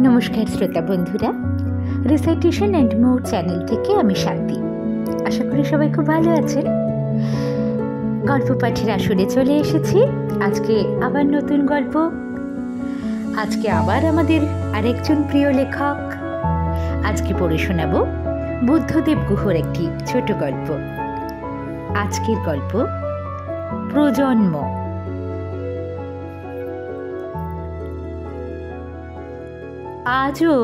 নমস্কার শ্রোতা বন্ধুরা, রিসাইটেশন অ্যান্ড মোর চ্যানেল থেকে আমি শান্তি। আশা করি সবাই খুব ভালো আছেন। গল্প পাঠের আসরে চলে এসেছি। আজকে আবার নতুন গল্প। আজকে আবার আমাদের আরেকজন প্রিয় লেখক। আজকে পড়ে শোনাব বুদ্ধদেব গুহর একটি ছোট গল্প। আজকের গল্প প্রজন্ম। আজও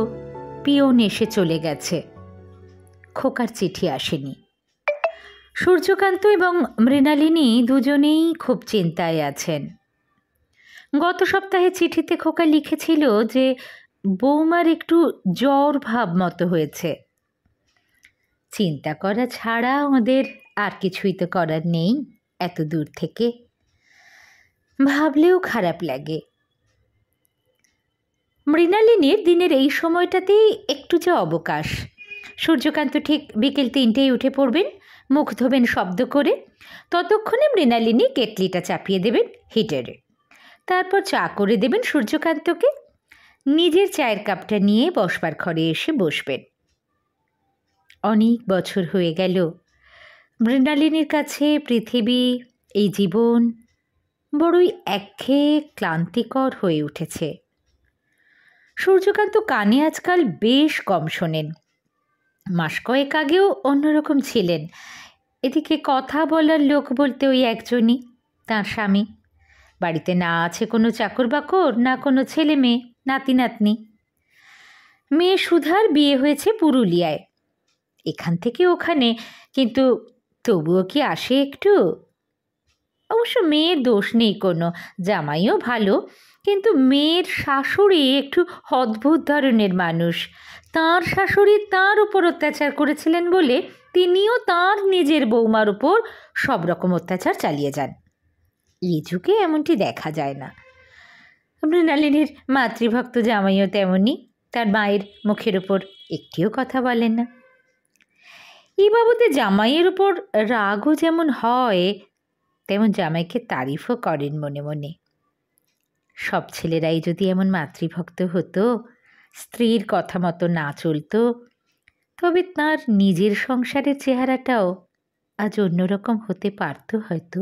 পিয়ন এসে চলে গেছে, খোকার চিঠি আসেনি। সূর্যকান্ত এবং মৃণালিনী দুজনেই খুব চিন্তায় আছেন। গত সপ্তাহে চিঠিতে খোকা লিখেছিল যে বৌমার একটু জ্বর ভাব মতো হয়েছে। চিন্তা করা ছাড়া ওদের আর কিছুই তো করার নেই। এত দূর থেকে ভাবলেও খারাপ লাগে। মৃণালিনীর দিনের এই সময়টাতেই একটু যে অবকাশ। সূর্যকান্ত ঠিক বিকেল 3টেই উঠে পড়বেন, মুখ ধোবেন শব্দ করে। ততক্ষণে মৃণালিনী কেটলিটা চাপিয়ে দেবেন হিটারে, তারপর চা করে দেবেন সূর্যকান্তকে। নিজের চায়ের কাপটা নিয়ে বসবার ঘরে এসে বসবেন। অনেক বছর হয়ে গেল মৃণালিনীর কাছে পৃথিবী, এই জীবন বড়ই একঘেয়ে ক্লান্তিকর হয়ে উঠেছে। সূর্যকান্ত কানে আজকাল বেশ কম শোনেন। মাস কয়েক আগেও অন্যরকম ছিলেন। এদিকে কথা বলার লোক বলতে ওই একজনই, তাঁর স্বামী। বাড়িতে না আছে কোনো চাকর বাকর, না কোনো ছেলে মেয়ে, নাতি নাতনি। মেয়ে সুধার বিয়ে হয়েছে পুরুলিয়ায়, এখান থেকে ওখানে, কিন্তু তবুও কি আসে একটু? অবশ্য মেয়ের দোষ নেই কোনো, জামাইও ভালো, কিন্তু মেয়ের শাশুড়ি একটু অদ্ভুত ধরনের মানুষ। তাঁর শাশুড়ি তাঁর উপর অত্যাচার করেছিলেন বলে তিনিও তাঁর নিজের বৌমার উপর সব রকম অত্যাচার চালিয়ে যান। এই যুগে এমনটি দেখা যায় না। মৃণালিনীর মাতৃভক্ত জামাইও তেমনই, তার মায়ের মুখের উপর একটিও কথা বলেন না। এই বাবদে জামাইয়ের উপর রাগও যেমন হয়, তেমন জামাইকে তারিফও করেন মনে মনে। সব ছেলেরাই যদি এমন মাতৃভক্ত হতো, স্ত্রীর কথা মতো না চলতো, তবে তার নিজের সংসারের চেহারাটাও আজ অন্যরকম হতে পারত হয়তো।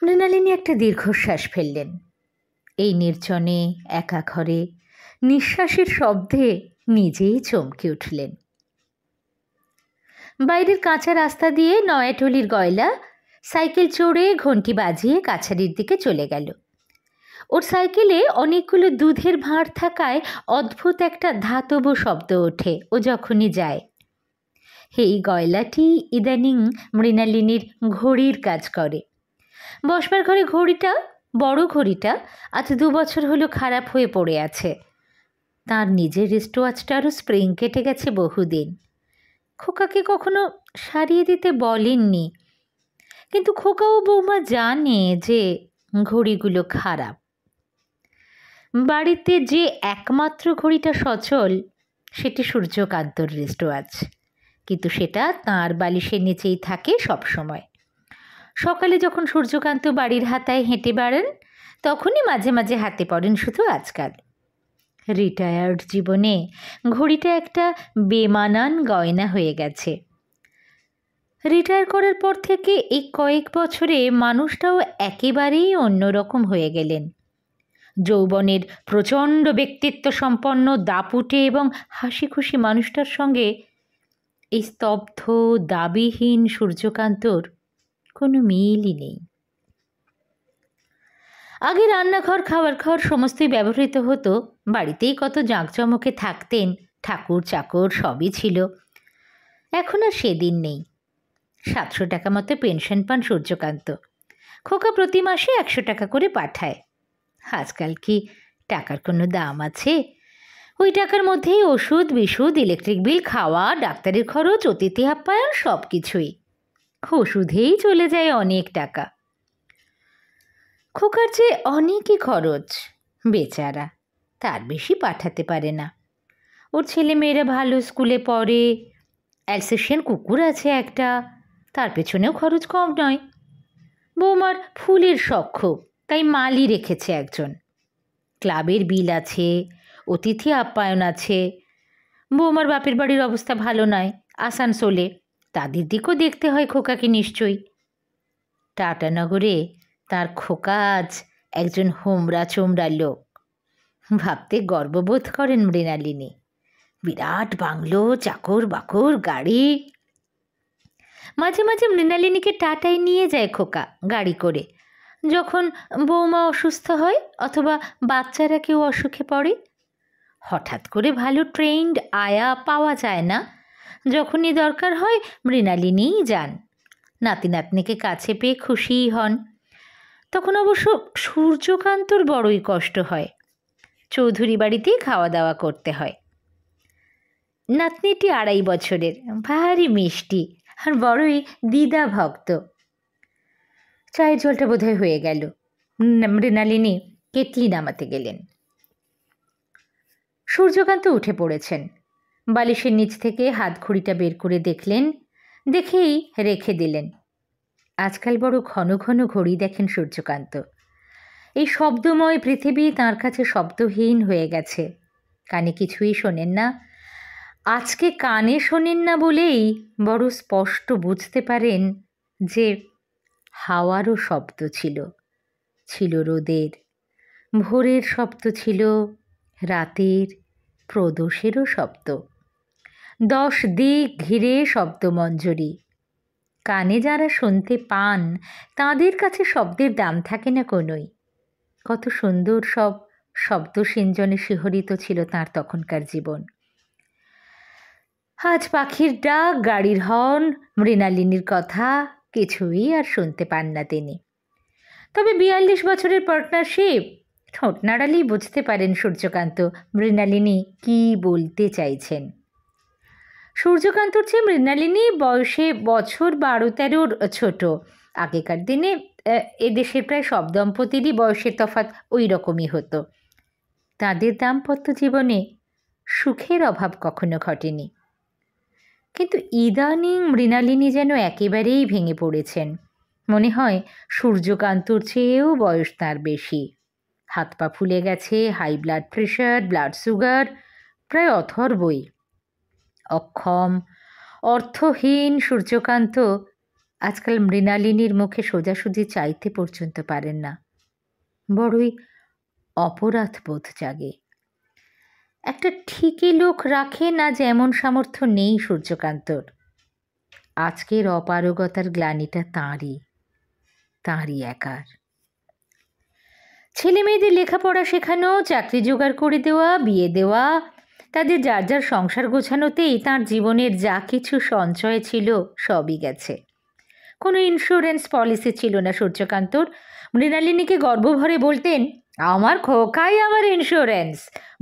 মৃণালিনী একটা দীর্ঘশ্বাস ফেললেন। এই নির্জনে একা ঘরে নিঃশ্বাসের শব্দে নিজেই চমকে উঠলেন। বাইরের কাঁচা রাস্তা দিয়ে নয়াটলির গয়লা সাইকেল চড়ে ঘণ্টি বাজিয়ে কাছারির দিকে চলে গেল। ওর সাইকেলে অনেকগুলো দুধের ভাঁড় থাকায় অদ্ভুত একটা ধাতব শব্দ ওঠে ও যখনই যায়। এই গয়লাটি ইদানিং মৃণালিনীর ঘড়ির কাজ করে। বসবার ঘরে ঘড়িটা, বড় ঘড়িটা, আজ 2 বছর হলো খারাপ হয়ে পড়ে আছে। তার নিজের রিস্টওয়াচটারও স্প্রিং কেটে গেছে বহুদিন। খোকাকে কখনো সারিয়ে দিতে বলেননি, কিন্তু খোকা ও বৌমা জানে যে ঘড়িগুলো খারাপ। বাড়িতে যে একমাত্র ঘড়িটা সচল সেটি সূর্যকান্তর রিস্টওয়াচ, কিন্তু সেটা তাঁর বালিশের নিচেই থাকে সব সময়। সকালে যখন সূর্যকান্ত বাড়ির হাতায় হেঁটে বেড়ান, তখনই মাঝে মাঝে হাতে পড়েন শুধু আজকাল। রিটায়ার্ড জীবনে ঘড়িটা একটা বেমানান গয়না হয়ে গেছে। রিটায়ার করার পর থেকে এই কয়েক বছরে মানুষটাও একেবারেই অন্যরকম হয়ে গেলেন। যৌবনের প্রচণ্ড ব্যক্তিত্ব সম্পন্ন দাপুটে এবং হাসি খুশি মানুষটার সঙ্গে এই স্তব্ধ দাবিহীন সূর্যকান্তর কোনো মিলই নেই। আগে রান্নাঘর, খাবার ঘর সমস্তই ব্যবহৃত হতো। বাড়িতেই কত জাঁকজমকে থাকতেন, ঠাকুর চাকর সবই ছিল। এখন আর সেদিন নেই। 700 টাকা মতো পেনশন পান সূর্যকান্ত। খোকা প্রতি মাসে 100 টাকা করে পাঠায়। আজকাল কি টাকার কোনো দাম আছে? ওই টাকার মধ্যেই ওষুধ, বিশুধ, ইলেকট্রিক বিল, খাওয়া, ডাক্তারের খরচ, অতিথি আপ্যায়ন সব কিছুই। ওষুধেই চলে যায় অনেক টাকা। খোকার যে অনেকই খরচ, বেচারা তার বেশি পাঠাতে পারে না। ওর ছেলে মেয়েরা ভালো স্কুলে পড়ে, অ্যালসেশিয়ান কুকুর আছে একটা, তার পেছনেও খরচ কম নয়। বৌমার ফুলের শখ, তাই মালি রেখেছে একজন। ক্লাবের বিল আছে, অতিথি আপ্যায়ন আছে। বৌমার বাপের বাড়ির অবস্থা ভালো নয় আসানসোলে, তাদের দিকও দেখতে হয় খোকাকে নিশ্চয়ই। টাটানগরে তার খোকা আজ একজন হোমরা চোমরা লোক। ভাবতে গর্ববোধ করেন মৃণালিনী। বিরাট বাংলো, চাকর বাকর, গাড়ি। মাঝে মাঝে মৃণালিনীকে টাটায় নিয়ে যায় খোকা গাড়ি করে, যখন বৌমা অসুস্থ হয় অথবা বাচ্চারা কেউ অসুখে পড়ে। হঠাৎ করে ভালো ট্রেন্ড আয়া পাওয়া যায় না, যখনই দরকার হয় মৃণালিনীই যান। নাতি নাতনিকে কাছে পেয়ে খুশিই হন। তখন অবশ্য সূর্যকান্তর বড়ই কষ্ট হয়, চৌধুরী বাড়িতেই খাওয়া দাওয়া করতে হয়। নাতনিটি 2.5 বছরের, ভারী মিষ্টি আর বড়ই দিদা ভক্ত। চায়ের জলটা বোধহয় হয়ে গেল। মৃণালিনী কেটলি নামাতে গেলেন। সূর্যকান্ত উঠে পড়েছেন। বালিশের নিচ থেকে হাত ঘড়িটা বের করে দেখলেন, দেখেই রেখে দিলেন। আজকাল বড় ঘন ঘন ঘড়ি দেখেন সূর্যকান্ত। এই শব্দময় পৃথিবী তাঁর কাছে শব্দহীন হয়ে গেছে। কানে কিছুই শোনেন না। আজকে কানে শোনেন না বলেই বড় স্পষ্ট বুঝতে পারেন যে হাওয়ারও শব্দ ছিল, ছিল রোদের, ভোরের শব্দ ছিল, রাতের প্রদোষেরও শব্দ। 10 দিক ঘিরে শব্দমঞ্জরি। কানে যারা শুনতে পান তাদের কাছে শব্দের দাম থাকে না কোনোই। কত সুন্দর সব শব্দ সিঞ্জনে শিহরিত ছিল তার তখনকার জীবন। আজ পাখির ডাক, গাড়ির হর্ন, মৃণালিনীর কথা কিছুই আর শুনতে পান না তিনি। তবে 42 বছরের পার্টনারশিপ, ঠোঁট নাড়ালেই বুঝতে পারেন সূর্যকান্ত মৃণালিনী কি বলতে চাইছেন। সূর্যকান্তর চেয়ে মৃণালিনী বয়সে বছর 12-13 ছোট। আগেকার দিনে এদেশের প্রায় সব দম্পতিরই বয়সের তফাৎ ওই রকমই হতো। তাদের দাম্পত্য জীবনে সুখের অভাব কখনো ঘটেনি। কিন্তু ইদানিং মৃণালিনী যেন একেবারেই ভেঙে পড়েছেন। মনে হয় সূর্যকান্তর চেয়েও বয়স তার বেশি। হাত পা ফুলে গেছে, high blood pressure, blood sugar, প্রায় অথর্বই। অক্ষম, অর্থহীন সূর্যকান্ত আজকাল মৃণালিনীর মুখে সোজাসুজি চাইতে পর্যন্ত পারেন না। বড়ই অপরাধ বোধ জাগে। একটা ঠিকই লোক রাখে না, যেমন সামর্থ্য নেই সূর্যকান্তর। আজকের অপারগতার গ্লানিটা তাঁরই একার। ছেলে মেয়েদের লেখাপড়া শেখানো, চাকরি জোগাড় করে দেওয়া, বিয়ে দেওয়া, তাদের যার যার সংসার গোছানোতেই তাঁর জীবনের যা কিছু সঞ্চয় ছিল সবই গেছে। কোনো ইন্স্যুরেন্স পলিসি ছিল না সূর্যকান্তর। মৃণালিনীকে গর্বভরে বলতেন, আমার খোকাই আমার ইন্স্যুরেন্স।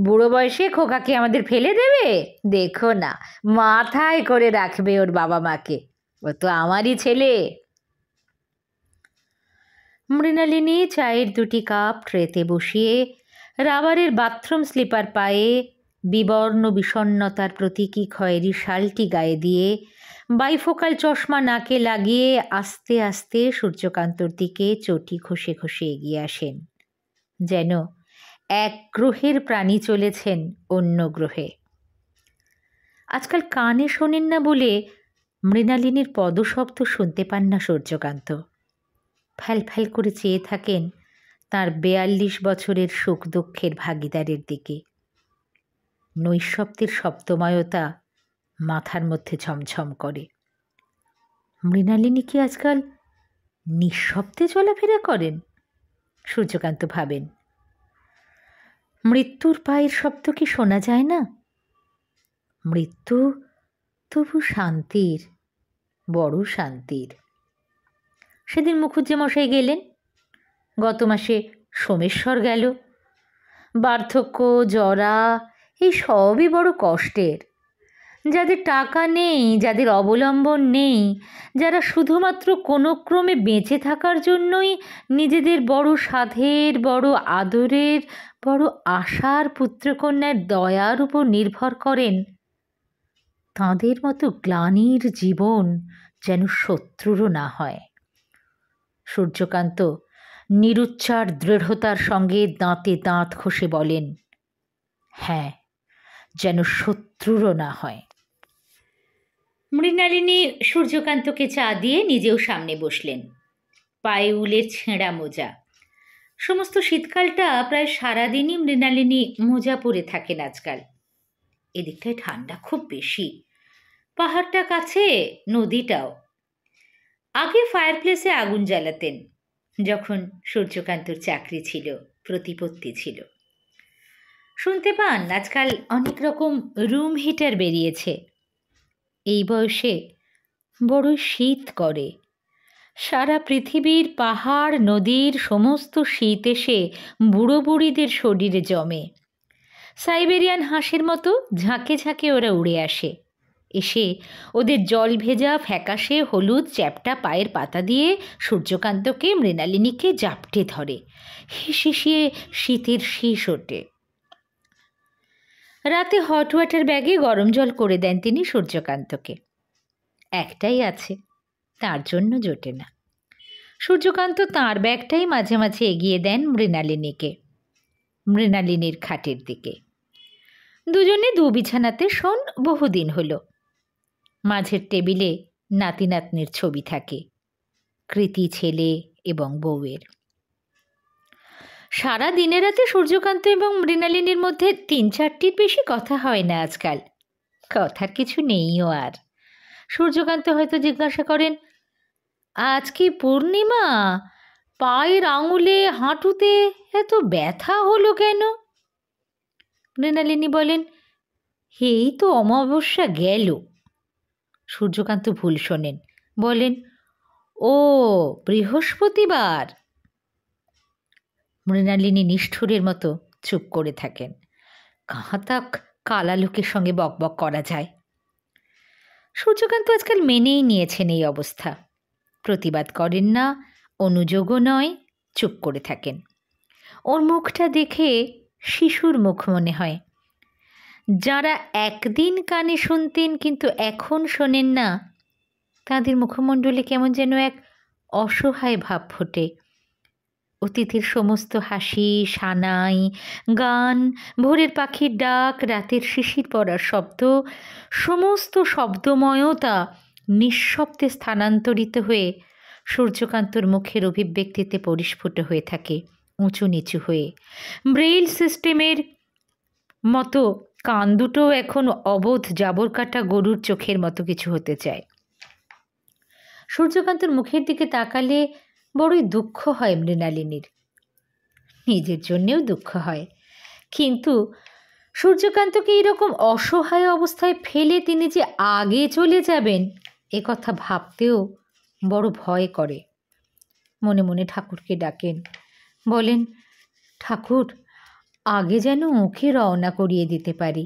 বুড়ো বয়সে খোকাকে আমাদের ফেলে দেবে? দেখো না, মাথায় করে রাখবে ওর বাবা মাকে, ও তো আমারই ছেলে। মৃণালিনী চায়ের 2টি কাপ ট্রেতে বসিয়ে রাবারের বাথরুম স্লিপার পায়ে, বিবর্ণ বিষণ্ণতার প্রতীকী খয়েরি শালটি গায়ে দিয়ে, বাইফোকাল চশমা নাকে লাগিয়ে আস্তে আস্তে সূর্যকান্তর দিকে চটি ঘষে ঘষে এগিয়ে আসেন, যেন এক গ্রহের প্রাণী চলেছেন অন্য গ্রহে। আজকাল কানে শোনেন না বলে মৃণালিনীর পদশব্দ শুনতে পান না সূর্যকান্ত। ফ্যাল ফ্যাল করে চেয়ে থাকেন তার 42 বছরের সুখ দুঃখের ভাগিদারের দিকে। নৈঃশব্দের শব্দময়তা মাথার মধ্যে ঝমঝম করে। মৃণালিনী কি আজকাল নিঃশব্দে চলাফেরা করেন? সূর্যকান্ত ভাবেন। মৃত্যুর পায়ের শব্দ কি শোনা যায় না? মৃত্যু তবু শান্তির, বড় শান্তির। সেদিন মুখুজ্জে মশাই গেলেন, গত মাসে সোমেশ্বর গেল। বার্ধক্য, জরা, এই সবই বড় কষ্টের। যাদের টাকা নেই, যাদের অবলম্বন নেই, যারা শুধুমাত্র কোনো ক্রমে বেঁচে থাকার জন্যই নিজেদের বড় সাধের, বড় আদরের, বড় আশার পুত্রকন্যার দয়ার উপর নির্ভর করেন, তাঁদের মতো গ্লানির জীবন যেন শত্রুরও না হয়। সূর্যকান্ত নিরুচ্চার দৃঢ়তার সঙ্গে দাঁতে দাঁত ঘষে বলেন, হ্যাঁ, যেন শত্রুরও না হয়। মৃণালিনী সূর্যকান্তকে চা দিয়ে নিজেও সামনে বসলেন। পায়ে উলের ছেঁড়া মোজা। সমস্ত শীতকালটা প্রায় সারাদিনই মৃণালিনী মোজা পরে থাকেন আজকাল। এদিকটায় ঠান্ডা খুব বেশি, পাহাড়টা কাছে, নদীটাও। আগে ফায়ারপ্লেসে আগুন জ্বালাতেন যখন সূর্যকান্তর চাকরি ছিল, প্রতিপত্তি ছিল। শুনতে পান আজকাল অনেক রকম রুম হিটার বেরিয়েছে। এই বয়সে বড়ই শীত করে। সারা পৃথিবীর পাহাড় নদীর সমস্ত শীত এসে বুড়ো বুড়িদের শরীরে জমে। সাইবেরিয়ান হাঁসের মতো ঝাঁকে ঝাঁকে ওরা উড়ে আসে। এসে ওদের জল ভেজা ফ্যাকাশে হলুদ চ্যাপটা পায়ের পাতা দিয়ে সূর্যকান্তকে মৃণালিনীকে জাপটে ধরে। হিসিয়ে শীতের শীষ ওঠে। রাতে হট ওয়াটার ব্যাগে গরম জল করে দেন তিনি সূর্যকান্তকে। একটাই আছে, তার জন্য জোটে না। সূর্যকান্ত তাঁর ব্যাগটাই মাঝে মাঝে এগিয়ে দেন মৃণালিনীকে, মৃণালিনীর খাটের দিকে। দুজনে দু বিছানাতে শোন বহুদিন হলো। মাঝের টেবিলে নাতি নাতনির ছবি থাকে, কৃতি ছেলে এবং বউয়ের। সারা দিনে রাতে সূর্যকান্ত এবং মৃণালিনীর মধ্যে ৩-৪টির বেশি কথা হয় না আজকাল। কথার কিছু নেইও আর। সূর্যকান্ত হয়তো জিজ্ঞাসা করেন, আজ কি পূর্ণিমা? পায়ের আঙুলে হাঁটুতে এত ব্যথা হলো কেন? মৃণালিনী বলেন, এই তো অমাবস্যা গেল। সূর্যকান্ত ভুল শোনেন, বলেন, ও বৃহস্পতিবার। মৃণালিনী নিষ্ঠুরের মতো চুপ করে থাকেন। কাঁতাক কালা লোকের সঙ্গে বকবক করা যায়। সূর্যকান্ত আজকাল মেনেই নিয়েছেন এই অবস্থা। প্রতিবাদ করেন না, অনুযোগও নয়, চুপ করে থাকেন। ওর মুখটা দেখে শিশুর মুখ মনে হয়। যারা একদিন কানে শুনতেন কিন্তু এখন শোনেন না, তাদের মুখমণ্ডলে কেমন যেন এক অসহায় ভাব ফোটে। অতীতের সমস্ত হাসি, সানাই, গান, ভোরের পাখির ডাক, রাতের শিশির পড়ার শব্দ, সমস্ত শব্দময়তা নিঃশব্দে স্থানান্তরিত হয়ে সূর্যকান্তর মুখের অভিব্যক্তিতে পরিস্ফুট হয়ে থাকে, উঁচু নিচু হয়ে। ব্রেইল সিস্টেমের মতো কান দুটো এখন অবোধ জাবর কাটা গরুর চোখের মতো কিছু হতে চায়। সূর্যকান্তর মুখের দিকে তাকালে বড়ই দুঃখ হয় মৃণালিনীর। নিজের জন্যেও দুঃখ হয়, কিন্তু সূর্যকান্তকে এইরকম অসহায় অবস্থায় ফেলে তিনি যে আগে চলে যাবেন এ কথা ভাবতেও বড় ভয় করে। মনে মনে ঠাকুরকে ডাকেন, বলেন, ঠাকুর, আগে যেন ওকে রওনা করিয়ে দিতে পারি।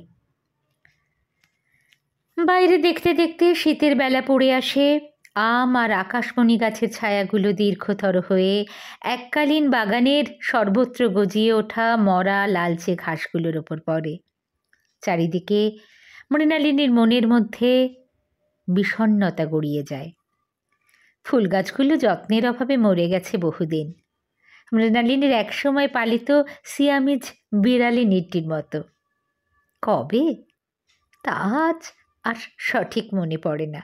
বাইরে দেখতে দেখতে শীতের বেলা পড়ে আসে। আম আর আকাশমণি গাছের ছায়াগুলো দীর্ঘতর হয়ে এককালীন বাগানের সর্বত্র গজিয়ে ওঠা মরা লালচে ঘাসগুলোর ওপর পড়ে। চারিদিকে মৃণালিনীর মনের মধ্যে বিষণ্ণতা গড়িয়ে যায়। ফুল গাছগুলো যত্নের অভাবে মরে গেছে বহুদিন। মৃণালিনীর একসময় পালিত সিয়ামিজ বিড়ালিনীটির মতো। কবে তা আজ আর সঠিক মনে পড়ে না।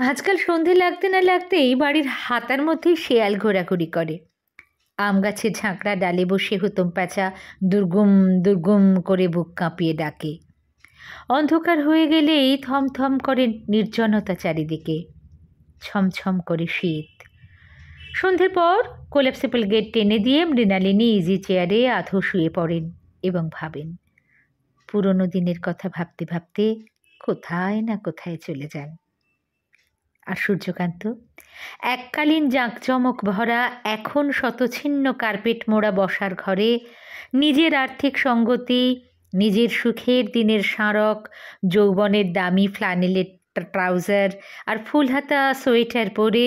আজকাল সন্ধে লাগতে না লাগতেই বাড়ির হাতার মধ্যেই শেয়াল ঘোরাঘুরি করে। আম গাছের ঝাঁকড়া ডালে বসে হুতুম প্যাঁচা দুর্গুম দুর্গুম করে বুক কাঁপিয়ে ডাকে। অন্ধকার হয়ে গেলেই থমথম করে নির্জনতা চারিদিকে, ছমছম করে শীত। সন্ধ্যের পর কোলাপসিবল গেট টেনে দিয়ে মৃণালিনী ইজি চেয়ারে আধো শুয়ে পড়েন এবং ভাবেন। পুরনো দিনের কথা ভাবতে ভাবতে কোথায় না কোথায় চলে যান। আর সূর্যকান্ত এককালীন জাঁকজমক ভরা এখন শতছিন্ন কার্পেট মোড়া বসার ঘরে নিজের আর্থিক সঙ্গতি, নিজের সুখের দিনের স্মারক, যৌবনের দামি ফ্ল্যানেলের ট্রাউজার আর ফুলহাতা সোয়েটার পরে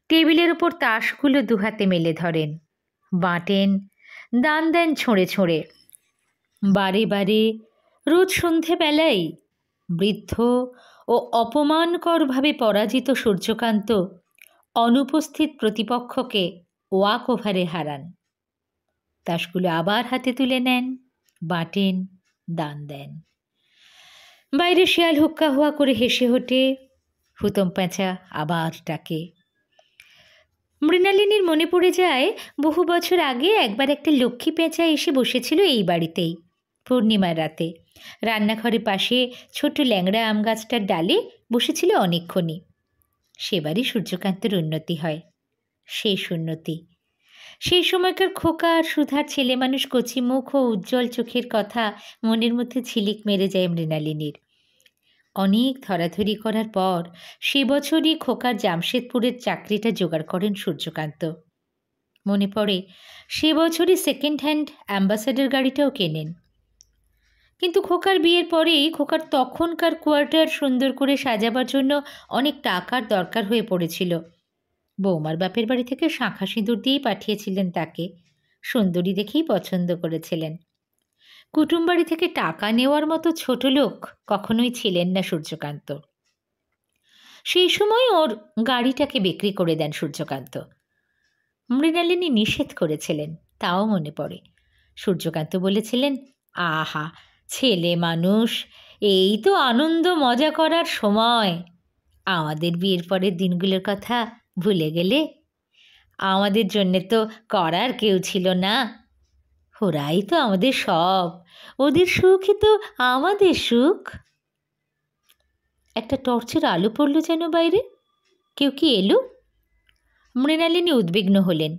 টেবিলের ওপর তাসগুলো দুহাতে মেলে ধরেন, বাঁটেন, দান দেন ছোঁড়ে ছোঁড়ে। বারে বারে রোজ সন্ধেবেলায় বৃদ্ধ ও অপমানকরভাবে পরাজিত সূর্যকান্ত অনুপস্থিত প্রতিপক্ষকে ওয়াক ওভারে হারান। তাসগুলো আবার হাতে তুলে নেন, বাটেন, দান দেন। বাইরে শিয়াল হুক্কা হুয়া করে হেসে ওঠে। হুতম প্যাঁচা আবার ডাকে। মৃণালিনীর মনে পড়ে যায় বহু বছর আগে একবার একটা লক্ষ্মী পেঁচা এসে বসেছিল এই বাড়িতেই, পূর্ণিমার রাতে। রান্নাঘরের পাশে ছোট ল্যাংড়া আম গাছটার ডালে বসেছিল অনেকক্ষণই। সেবারই সূর্যকান্তের উন্নতি হয়, শেষ উন্নতি। সেই সময়কার খোকা আর সুধার ছেলে মানুষ কচি মুখ ও উজ্জ্বল চোখের কথা মনের মধ্যে ঝিলিক মেরে যায় মৃণালিনীর। অনেক ধরাধরি করার পর সে বছরই খোকার জামশেদপুরের চাকরিটা জোগাড় করেন সূর্যকান্ত। মনে পড়ে সে বছরই সেকেন্ড হ্যান্ড অ্যাম্বাসেডর গাড়িটাও কেনেন। কিন্তু খোকার বিয়ের পরেই খোকার তখনকার কোয়ার্টার সুন্দর করে সাজাবার জন্য অনেক টাকার দরকার হয়ে পড়েছিল। বৌমার বাপের বাড়ি থেকে শাঁখা সিঁদুর দিয়েই পাঠিয়েছিলেন তাকে। সুন্দরী দেখেই পছন্দ করেছিলেন। কুটুম বাড়ি থেকে টাকা নেওয়ার মতো ছোট লোক কখনোই ছিলেন না সূর্যকান্ত। সেই সময় ওর গাড়িটাকে বিক্রি করে দেন সূর্যকান্ত। মৃণালিনী নিষেধ করেছিলেন, তাও মনে পড়ে। সূর্যকান্ত বলেছিলেন, আহা ছেলে মানুষ, এই তো আনন্দ মজা করার সময়। আমাদের বিয়ের পরের দিনগুলোর কথা ভুলে গেলে? আমাদের জন্যে তো করার কেউ ছিল না, ওরাই তো আমাদের সব, ওদের সুখই তো আমাদের সুখ। একটা টর্চের আলো পড়ল যেন বাইরে। কেউ কি এলো? মৃণালিনী উদ্বিগ্ন হলেন।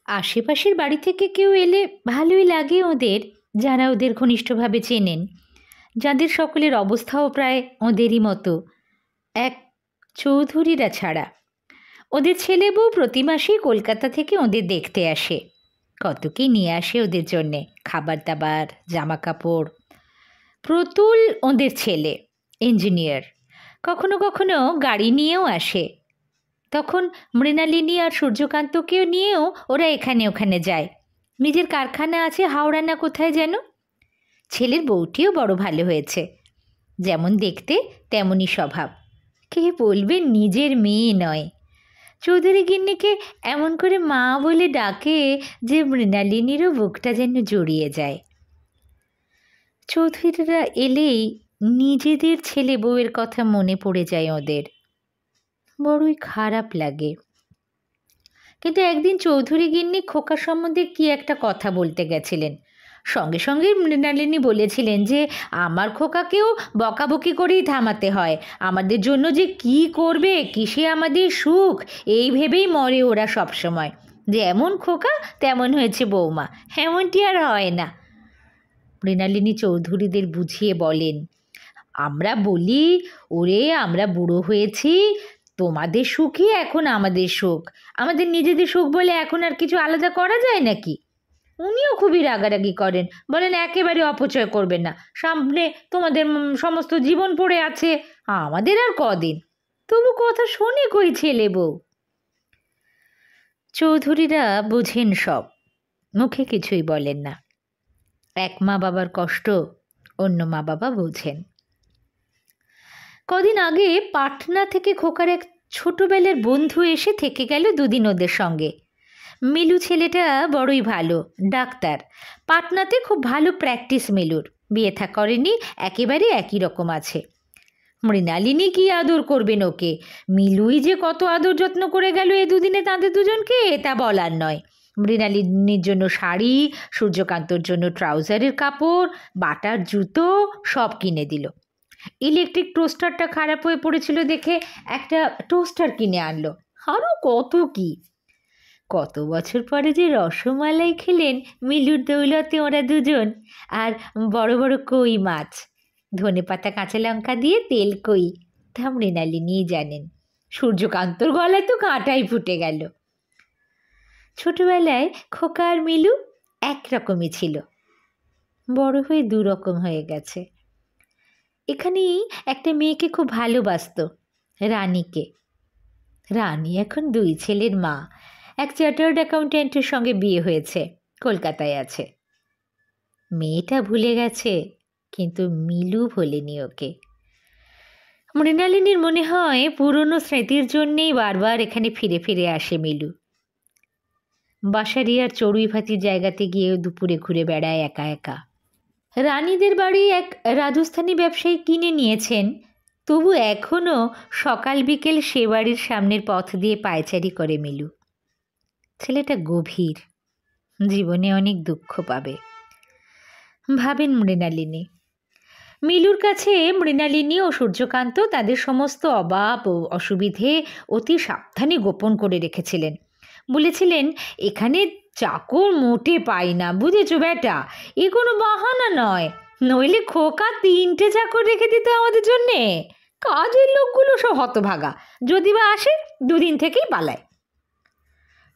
আশেপাশের বাড়ি থেকে কেউ এলে ভালোই লাগে ওদের, যারা ওদের ঘনিষ্ঠভাবে চেনেন, যাদের সকলের অবস্থাও প্রায় ওদেরই মতো, এক চৌধুরীরা ছাড়া। ওদের ছেলে বউ প্রতি মাসেই কলকাতা থেকে ওদের দেখতে আসে। কত কি নিয়ে আসে ওদের জন্যে, খাবার দাবার, জামা কাপড়। প্রতুল ওদের ছেলে, ইঞ্জিনিয়ার, কখনো কখনো গাড়ি নিয়েও আসে। তখন মৃণালিনী আর সূর্যকান্তকেও নিয়েও ওরা এখানে ওখানে যায়। নিজের কারখানা আছে হাওড়া না কোথায় যেন। ছেলের বউটিও বড় ভালো হয়েছে, যেমন দেখতে তেমনই স্বভাব। কে বলবে নিজের মেয়ে নয়। চৌধুরী গিন্নিকে এমন করে মা বলে ডাকে যে মৃণালিনীরও বুকটা যেন জড়িয়ে যায়। চৌধুরীরা এলেই নিজেদের ছেলে বউয়ের কথা মনে পড়ে যায় ওদের, বড়ই খারাপ লাগে। কিন্তু একদিন চৌধুরী গিন্নি খোকা সম্বন্ধে কি একটা কথা বলতে গেছিলেন। সঙ্গে সঙ্গে মৃণালিনী বলেছিলেন যে আমার খোকাকেও বকাবকি করেই থামাতে হয়। আমাদের জন্য যে কি করবে, কিসে আমাদের সুখ, এই ভেবেই মরে ওরা সবসময়। যেমন খোকা তেমন হয়েছে বৌমা, এমনটি আর হয় না। মৃণালিনী চৌধুরীদের বুঝিয়ে বলেন, আমরা বলি, ওরে আমরা বুড়ো হয়েছি, তোমাদের সুখই এখন আমাদের সুখ, আমাদের নিজেদের সুখ বলে এখন আর কিছু আলাদা করা যায় নাকি? উনিও খুবই রাগারাগি করেন, বলেন একেবারে অপচয় করবেন না, সামনে তোমাদের সমস্ত জীবন পড়ে আছে, আমাদের আর কদিন। তবু কথা শোনে কই ছেলে বউ? চৌধুরীরা বোঝেন সব, মুখে কিছুই বলেন না। এক মা বাবার কষ্ট অন্য মা বাবা বোঝেন। কদিন আগে পাটনা থেকে খোকার এক ছোটবেলার বন্ধু এসে থেকে গেল দুদিন ওদের সঙ্গে। মিলু ছেলেটা বড়ই ভালো, ডাক্তার। পাটনাতে খুব ভালো প্র্যাকটিস মিলুর, বিয়ে থা করেনি, একেবারে একই রকম আছে। মৃণালিনী কি আদর করবেন ওকে, মিলুই যে কত আদর যত্ন করে গেল এ দুদিনে তাদের দুজনকে, তা বলার নয়। মৃণালিনীর জন্য শাড়ি, সূর্যকান্তর জন্য ট্রাউজারের কাপড়, বাটার জুতো সব কিনে দিল। ইলেকট্রিক টোস্টারটা খারাপ হয়ে পড়েছিল দেখে একটা টোস্টার কিনে আনলো। আরও কত কি। কত বছর পরে যে রসমালাই খেলেন মিলুর দৌলতে ওরা দুজন। আর বড় বড় কই মাছ, ধনেপাতা কাঁচা লঙ্কা দিয়ে তেল কই, তা মৃণালিনী জানেন। সূর্যকান্তর গলায় তো কাঁটাই ফুটে গেল। ছোটবেলায় খোকা আর মিলু একরকমই ছিল, বড় হয়ে দুরকম হয়ে গেছে। এখানেই একটা মেয়েকে খুব ভালোবাসত, রানীকে। রানী এখন দুই ছেলের মা, এক চার্টার্ড অ্যাকাউন্ট্যান্টের সঙ্গে বিয়ে হয়েছে, কলকাতায় আছে। মেয়েটা ভুলে গেছে, কিন্তু মিলু ভোলেনি ওকে। মৃণালিনীর মনে হয় পুরনো স্মৃতির জন্যেই বারবার এখানে ফিরে ফিরে আসে মিলু। বাসারিয়ার চড়ুই ভাতির জায়গাতে গিয়ে দুপুরে ঘুরে বেড়ায় একা একা। রানীদের বাড়ি এক রাজস্থানী ব্যবসায়ী কিনে নিয়েছেন, তবু এখনও সকাল বিকেল সে বাড়ির সামনের পথ দিয়ে পায়চারি করে মিলু। ছেলেটা গভীর, জীবনে অনেক দুঃখ পাবে ভাবেন মৃণালিনী। মিলুর কাছে মৃণালিনী ও সূর্যকান্ত তাদের সমস্ত অভাব ও অসুবিধে অতি সাবধানে গোপন করে রেখেছিলেন। বলেছিলেন, এখানে চাকর মোটে পাই না, বুঝেছো বেটা, এ কোনো বাহানা নয়, নইলে খোকা 3টে চাকর রেখে দিত আমাদের জন্যে। কাজের লোকগুলো সব হতভাগা, যদি বা আসে 2 দিন থেকেই পালায়।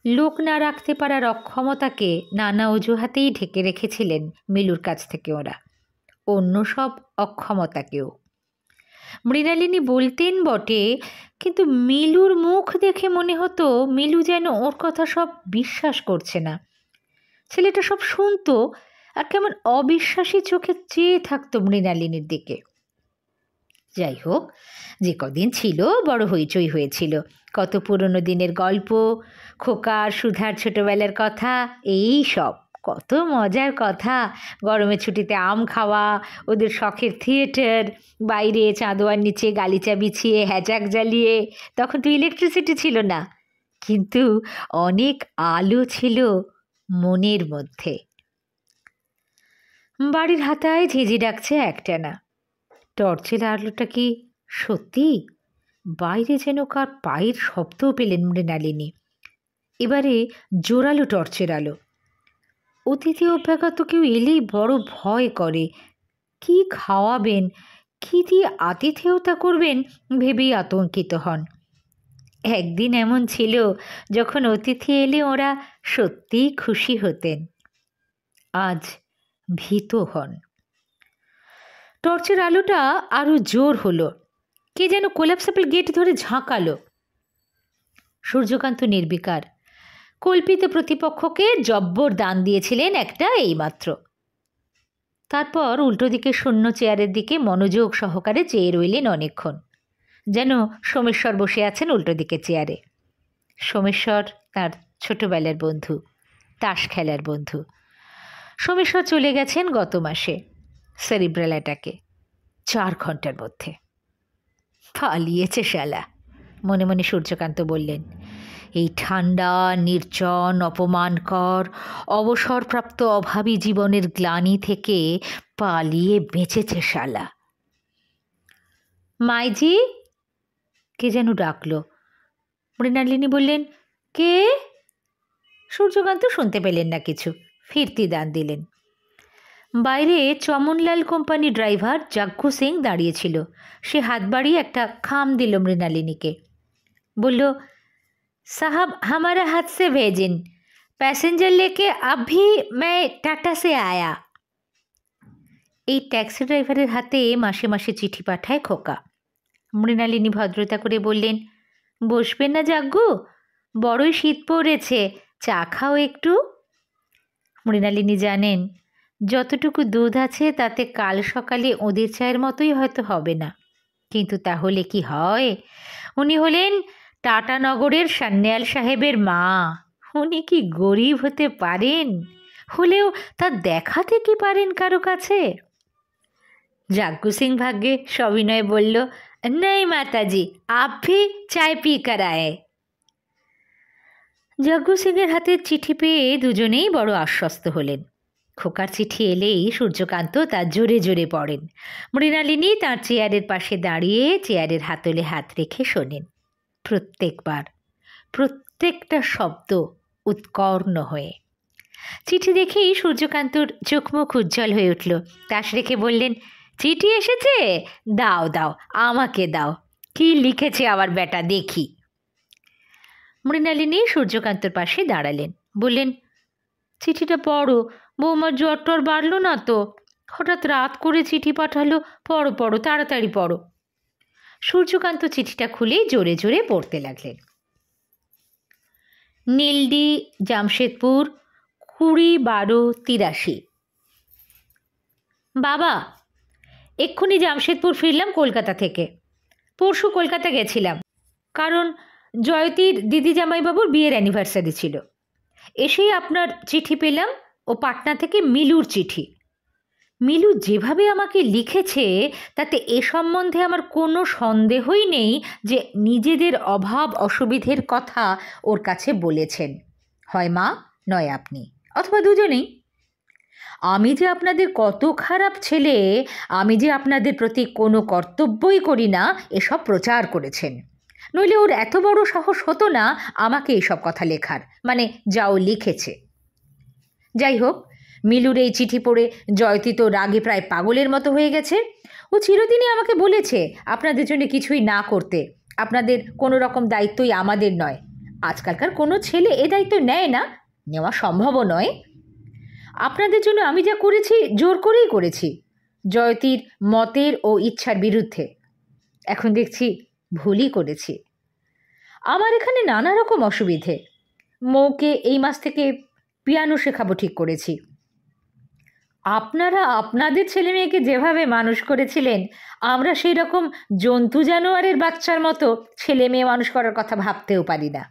লোক না রাখতে পারার অক্ষমতাকে নানা অজুহাতেই ঢেকে রেখেছিলেন মিলুর কাছ থেকে ওরা, অন্য সব অক্ষমতাকেও। মৃণালিনী বলতেন বটে, কিন্তু মিলুর মুখ দেখে মনে হতো মিলু যেন ওর কথা সব বিশ্বাস করছে না। ছেলেটা সব শুনতো আর কেমন অবিশ্বাসী চোখে চেয়ে থাকতো মৃণালিনীর দিকে। যাই হোক, যে কদিন ছিল বড় হইচই হয়েছিল, কত পুরনো দিনের গল্প, খোকার সুধার ছোটবেলার কথা, এই সব কত মজার কথা। গরমের ছুটিতে আম খাওয়া, ওদের শখের থিয়েটার, বাইরে চাঁদোয়ার নিচে গালিচা বিছিয়ে হ্যাজাক জ্বালিয়ে। তখন তো ইলেকট্রিসিটি ছিল না, কিন্তু অনেক আলো ছিল মনের মধ্যে। বাড়ির হাতায় ঝিঝি ডাকছে একটানা। টর্চের আলোটা কি সত্যি? বাইরে যেন কার পায়ের শব্দও পেলেন মৃণালিনী। এবারে জোরালো টর্চের আলো। অতিথি অভ্যাগত কেউ এলেই বড় ভয় করে। কি খাওয়াবেন, কি দিয়ে আতিথেয়তা করবেন ভেবেই আতঙ্কিত হন। একদিন এমন ছিল যখন অতিথি এলে ওরা সত্যিই খুশি হতেন, আজ ভীত হন। টর্চের আলোটা আরও জোর হলো। কে যেন কোলাপসেবল গেট ধরে ঝাঁকালো। সূর্যকান্ত নির্বিকার। কল্পিত প্রতিপক্ষকে জব্বর দান দিয়েছিলেন একটা, এইমাত্র। তারপর উল্টো দিকে শূন্য চেয়ারের দিকে মনোযোগ সহকারে চেয়ে রইলেন অনেকক্ষণ, যেন সোমেশ্বর বসে আছেন উল্টো দিকে চেয়ারে। সোমেশ্বর তার ছোটবেলার বন্ধু, তাস খেলার বন্ধু। সোমেশ্বর চলে গেছেন গত মাসে, সেরিব্রাল অ্যাটাকে, 4 ঘন্টার মধ্যে। পালিয়েছে শালা, মনে মনে সূর্যকান্ত বললেন। এই ঠান্ডা, নির্জন, অপমানকর, অবসরপ্রাপ্ত অভাবী জীবনের গ্লানি থেকে পালিয়ে বেঁচেছে শালা। মাইজি, কে যেন ডাকল। মৃণালিনী বললেন, কে? সূর্যকান্ত শুনতে পেলেন না কিছু, ফিরতি দান দিলেন। বাইরে চমনলাল কোম্পানি ড্রাইভার জাগ্গু সিং দাঁড়িয়েছিল। সে হাত বাড়িয়ে একটা খাম দিল মৃণালিনীকে। বলল, साहब हमारा हाथ से भेजिन, पैसेंजर लेके अभी मैं टाटा से आया। এই ট্যাক্সি ড্রাইভারের হাতে মাসে মাসে চিঠি পাঠায় খোকা। মৃণালিনী ভদ্রতা করে বললেন, বসবেন না জাগ্গু? বড়ই শীত পড়েছে, চা খাও একটু। মৃণালিনী জানেন যতটুকু দুধ আছে তাতে কাল সকালে ওদের চায়ের মতোই হয়তো হবে না, কিন্তু তাহলে কি হয়? উনি হলেন টাটানগরের সান্যাল সাহেবের মা। উনি কি গরিব হতে পারেন? হলেও তা দেখাতে কি পারেন কারো কাছে? জাগ্গু সিং ভাগ্যে সবিনয় বলল, নেই মাতাজি, আপ ভি চায় পি কর আয়ে। জাগ্গু সিংয়ের হাতে চিঠি পেয়ে দুজনেই বড় আশ্বস্ত হলেন। খোকার চিঠি এলেই সূর্যকান্ত তার জোরে জোরে পড়েন। মৃণালিনী তাঁর চেয়ারের পাশে দাঁড়িয়ে চেয়ারের হাতলে হাত রেখে শোনেন। প্রত্যেকবার প্রত্যেকটা শব্দ উৎকর্ণ হয়ে। চিঠি দেখেই সূর্যকান্তর চোখ মুখ উজ্জ্বল হয়ে উঠল। তাস রেখে বললেন, চিঠি এসেছে? দাও দাও, আমাকে দাও। কি লিখেছে আবার বেটা দেখি। মৃণালিনী সূর্যকান্তর পাশে দাঁড়ালেন, বললেন, চিঠিটা পড়ো, বৌমার জ্বর টর বাড়ল না তো? হঠাৎ রাত করে চিঠি পাঠালো, পড়ো পড়ো, তাড়াতাড়ি পড়ো। সূর্যকান্ত চিঠিটা খুলেই জোরে জোরে পড়তে লাগলেন। নীলডি, জামশেদপুর, 20/12/83। বাবা, এক্ষুনি জামশেদপুর ফিরলাম কলকাতা থেকে। পরশু কলকাতা গেছিলাম, কারণ জয়তীর দিদি জামাইবাবুর বিয়ের অ্যানিভার্সারি ছিল। এসেই আপনার চিঠি পেলাম, ও পাটনা থেকে মিলুর চিঠি। মিলু যেভাবে আমাকে লিখেছে তাতে এ সম্বন্ধে আমার কোনো সন্দেহই নেই যে নিজেদের অভাব অসুবিধের কথা ওর কাছে বলেছেন, হয় মা নয় আপনি, অথবা দুজনেই। আমি যে আপনাদের কত খারাপ ছেলে, আমি যে আপনাদের প্রতি কোনো কর্তব্যই করি না, এসব প্রচার করেছেন। নইলে ওর এত বড় সাহস হতো না আমাকে এইসব কথা লেখার, মানে যাও লিখেছে। যাই হোক, মিলুর এই চিঠি পড়ে জয়তী তো রাগে প্রায় পাগলের মতো হয়ে গেছে। ও চিরদিনই আমাকে বলেছে আপনাদের জন্য কিছুই না করতে, আপনাদের কোনো রকম দায়িত্বই আমাদের নয়। আজকালকার কোনো ছেলে এ দায়িত্ব নেয় না, নেওয়া সম্ভবও নয়। আপনাদের জন্য আমি যা করেছি জোর করেই করেছি, জয়তীর মতের ও ইচ্ছার বিরুদ্ধে। এখন দেখছি ভুলই করেছি। আমার এখানে নানা রকম অসুবিধে। মৌকে এই মাস থেকে পিয়ানো শেখাবো ঠিক করেছি। আপনারা আপনাদের ছেলে মেয়েকে যেভাবে মানুষ করেছিলেন, আমরা সেই রকম জন্তু জানোয়ারের বাচ্চার মতো ছেলে মেয়ে মানুষ করার কথা ভাবতেও পারি না।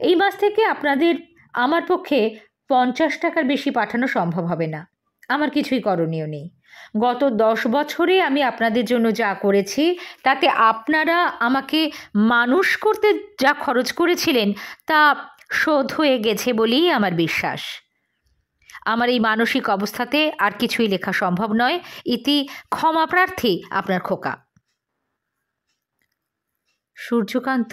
এই মাস থেকে আপনাদের আমার পক্ষে 50 টাকার বেশি পাঠানো সম্ভব হবে না। আমার কিছুই করণীয় নেই। গত 10 বছরে আমি আপনাদের জন্য যা করেছি তাতে আপনারা আমাকে মানুষ করতে যা খরচ করেছিলেন তা শোধ হয়ে গেছে বলেই আমার বিশ্বাস। আমার এই মানসিক অবস্থাতে আর কিছুই লেখা সম্ভব নয়। ইতি ক্ষমা প্রার্থী, আপনার খোকা। সূর্যকান্ত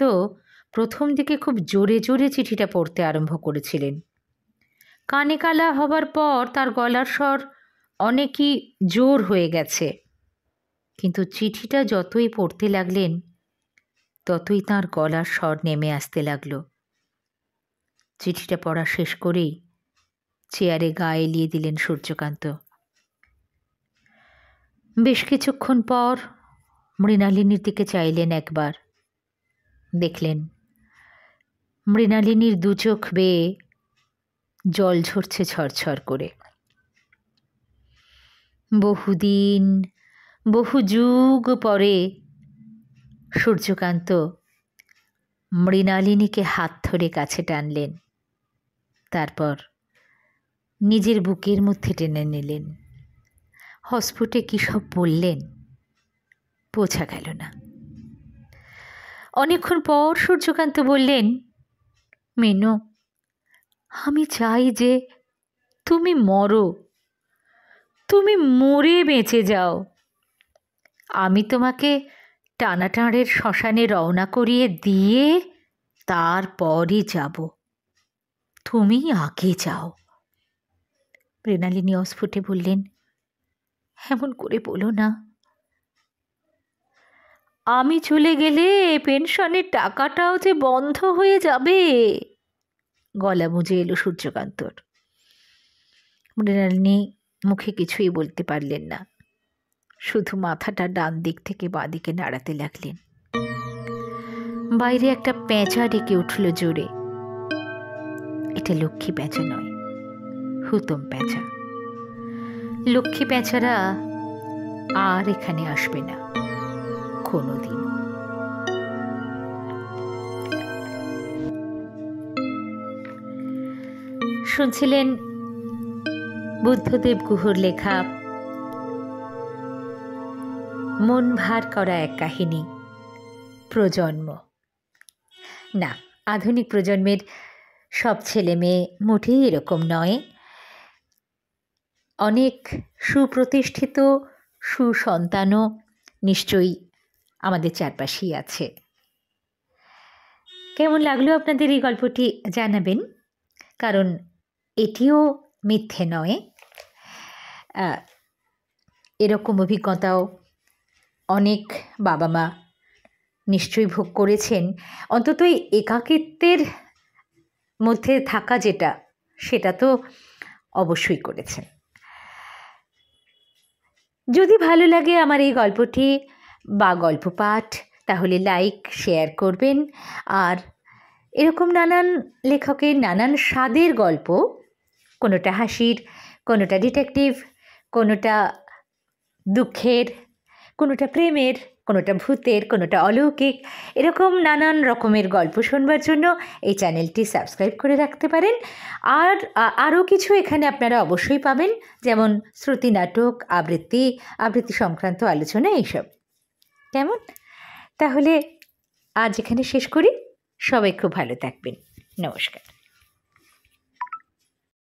প্রথম দিকে খুব জোরে জোরে চিঠিটা পড়তে আরম্ভ করেছিলেন। কানে কালা হবার পর তার গলার স্বর অনেকই জোর হয়ে গেছে, কিন্তু চিঠিটা যতই পড়তে লাগলেন ততই তার গলার স্বর নেমে আসতে লাগলো। চিঠিটা পড়া শেষ করেই চেয়ারে গা এলিয়ে দিলেন সূর্যকান্ত। বেশ কিছুক্ষণ পর মৃণালিনীর দিকে চাইলেন একবার। দেখলেন মৃণালিনীর দু চোখ বেয়ে জল ঝরছে ঝরঝর করে। বহুদিন বহু যুগ পরে সূর্যকান্ত মৃণালিনীকে হাত ধরে কাছে টানলেন, তারপর নিজের বুকের মধ্যে টেনে নিলেন। হস্ফুটে কী সব বললেন বোঝা গেল না। অনেকক্ষণ পর সূর্যকান্ত বললেন, মেনু, আমি চাই যে তুমি মরো, তুমি মরে বেঁচে যাও। আমি তোমাকে টানাটাঁড়ের শ্মশানে রওনা করিয়ে দিয়ে তারপরই যাব, তুমি আগে যাও। মৃণালিনী অস্ফুটে বললেন, এমন করে বলো না। আমি চলে গেলে পেনশনের টাকাটাও যে বন্ধ হয়ে যাবে। গলা মুজে এলো সূর্যকান্তর। মৃণালিনী মুখে কিছুই বলতে পারলেন না, শুধু মাথাটা ডান দিক থেকে বাঁ দিকে নাড়াতে লাগলেন। বাইরে একটা পেঁচা ডেকে উঠল জোরে। এটা লক্ষ্মী পেঁচা নয়, হুতম পেঁচা। লক্ষ্মী পেঁচারা আর এখানে আসবে না কোনোদিন। শুনছিলেন বুদ্ধদেব গুহর লেখা মন ভার করা এক কাহিনী, প্রজন্ম। না, আধুনিক প্রজন্মের সব ছেলে মেয়ে মোটেই এরকম নয়। অনেক সুপ্রতিষ্ঠিত সুসন্তানও নিশ্চয়ই আমাদের চারপাশেই আছে। কেমন লাগলো আপনাদের এই গল্পটি জানাবেন, কারণ এটিও মিথ্যে নয়। এরকম অভিজ্ঞতাও অনেক বাবা মা নিশ্চয়ই ভোগ করেছেন। অন্তত এই একাকিত্বের মধ্যে থাকা যেটা, সেটা তো অবশ্যই করেছেন। যদি ভালো লাগে আমার এই গল্পটি বা গল্প পাঠ, তাহলে লাইক শেয়ার করবেন। আর এরকম নানান লেখকের নানান স্বাদের গল্প, কোনোটা হাসির, কোনোটা ডিটেকটিভ, কোনোটা দুঃখের, কোনোটা প্রেমের, কোনোটা ভূতের, কোনোটা অলৌকিক, এরকম নানান রকমের গল্প শুনবার জন্য এই চ্যানেলটি সাবস্ক্রাইব করে রাখতে পারেন। আর আরও কিছু এখানে আপনারা অবশ্যই পাবেন, যেমন শ্রুতি নাটক, আবৃত্তি সংক্রান্ত আলোচনা, এইসব। কেমন? তাহলে আজ এখানে শেষ করি। সবাই খুব ভালো থাকবেন। নমস্কার।